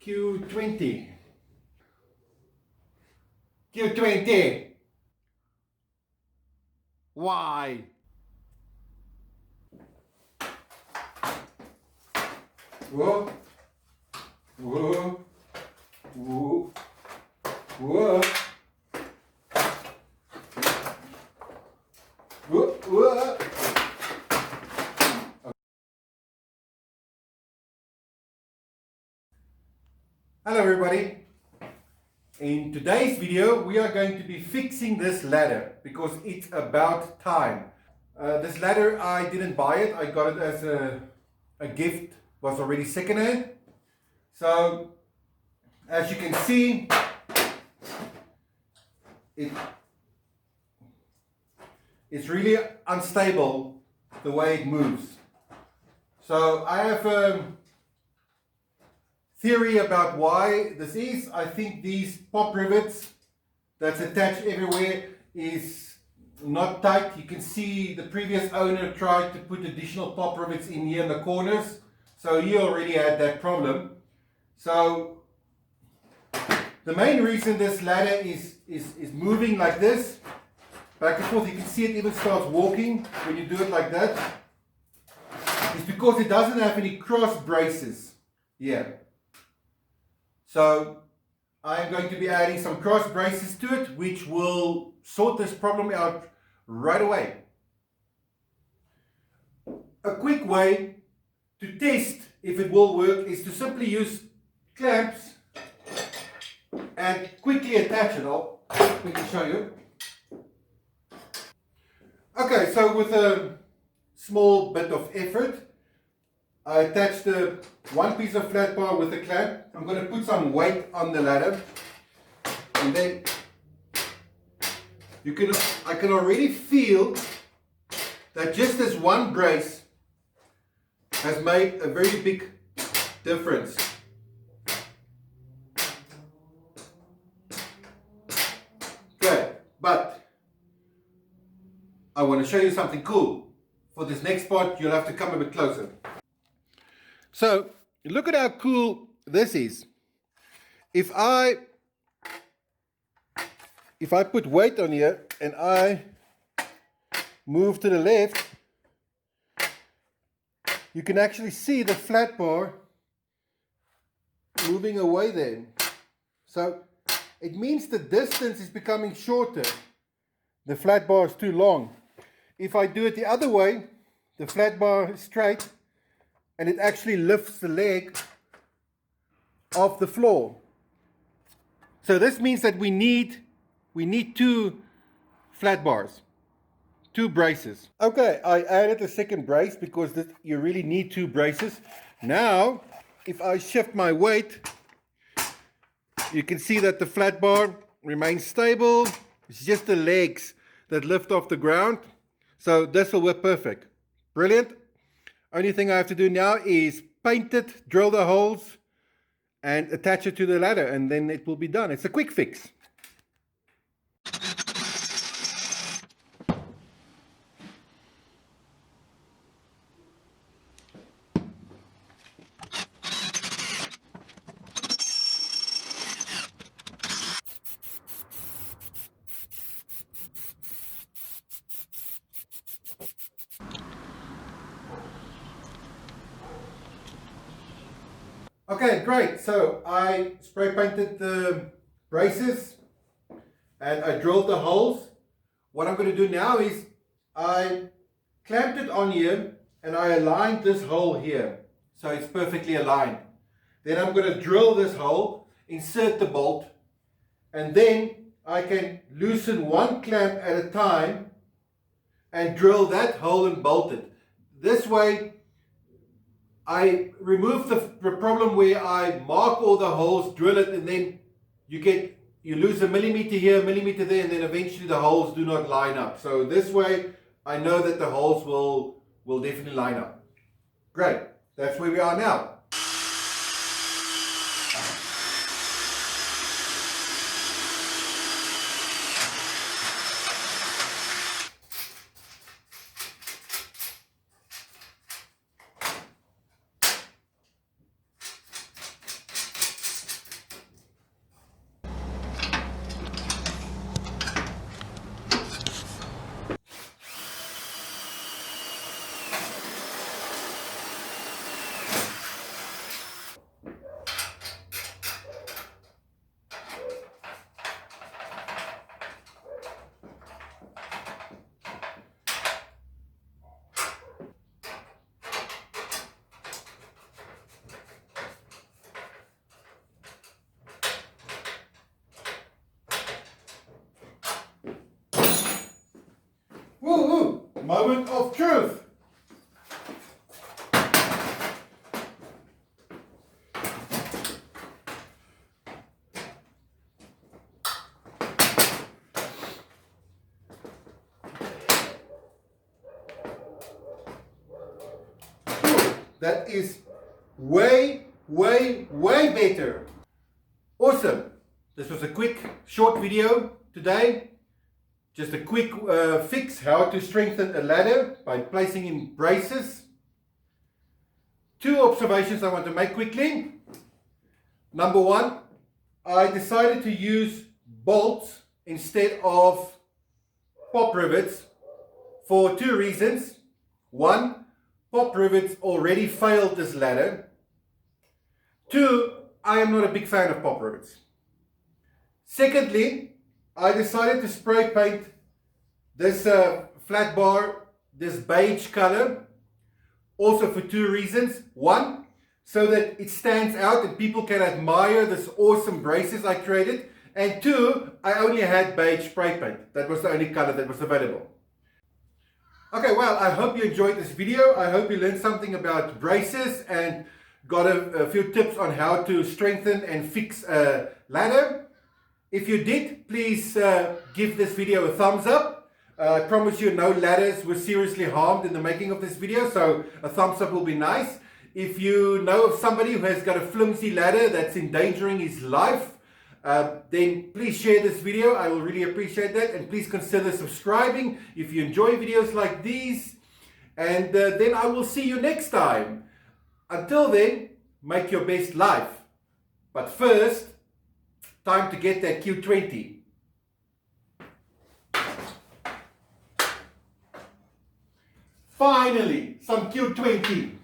Q20. Q20. Why? Whoa. Whoa. Whoa. Whoa. Whoa. Whoa. Hello everybody. In today's video we are going to be fixing this ladder because it's about time. This ladder, I didn't buy it, I got it as a gift, was already secondhand. So as you can see, it's really unstable the way it moves. So I have a theory about why this is. I think these pop rivets that's attached everywhere is not tight. You can see the previous owner tried to put additional pop rivets in here in the corners, so he already had that problem. So the main reason this ladder is moving like this, back and forth, you can see it even starts walking when you do it like that, is because it doesn't have any cross braces here. So I am going to be adding some cross braces to it, which will sort this problem out right away. A quick way to test if it will work is to simply use clamps and quickly attach it. I'll quickly show you. Okay, so with a small bit of effort, I attached the one piece of flat bar with a clamp. I'm going to put some weight on the ladder, and then I can already feel that just this one brace has made a very big difference. Okay, but I want to show you something cool. For this next part, you'll have to come a bit closer. So look at how cool this is. If I put weight on here and I move to the left, you can actually see the flat bar moving away there. So it means the distance is becoming shorter. The flat bar is too long. If I do it the other way, the flat bar is straight, and it actually lifts the leg off the floor. So this means that we need two flat bars, two braces. Okay, I added a second brace because you really need two braces. Now, if I shift my weight, you can see that the flat bar remains stable. It's just the legs that lift off the ground. So this will work perfect. Brilliant. Only thing I have to do now is paint it, drill the holes, and attach it to the ladder, and then it will be done. It's a quick fix. Okay, great. So I spray painted the braces and I drilled the holes. What I'm going to do now is I clamped it on here and I aligned this hole here. So it's perfectly aligned. Then I'm going to drill this hole, insert the bolt, and then I can loosen one clamp at a time and drill that hole and bolt it. This way I remove the problem where I mark all the holes, drill it, and then you lose a millimeter here, a millimeter there, and then eventually the holes do not line up. So this way I know that the holes will definitely line up. Great, that's where we are now. moment of truth. That is way better. Awesome. This was a quick, short video today. Just a quick fix how to strengthen a ladder by placing in braces. 2 observations I want to make quickly. Number 1, I decided to use bolts instead of pop rivets for 2 reasons. 1, pop rivets already failed this ladder. 2, I am not a big fan of pop rivets. Secondly, I decided to spray paint this flat bar, this beige color, also for 2 reasons. 1, so that it stands out and people can admire this awesome braces I created. And 2, I only had beige spray paint. That was the only color that was available. Okay, well, I hope you enjoyed this video. I hope you learned something about braces and got a few tips on how to strengthen and fix a ladder. If you did, please give this video a thumbs up. I promise you no ladders were seriously harmed in the making of this video, so a thumbs up will be nice. If you know of somebody who has got a flimsy ladder that's endangering his life, then please share this video. I will really appreciate that, and please consider subscribing if you enjoy videos like these, and then I will see you next time. Until then, make your best life, but first, time to get that Q20. Finally, some Q20.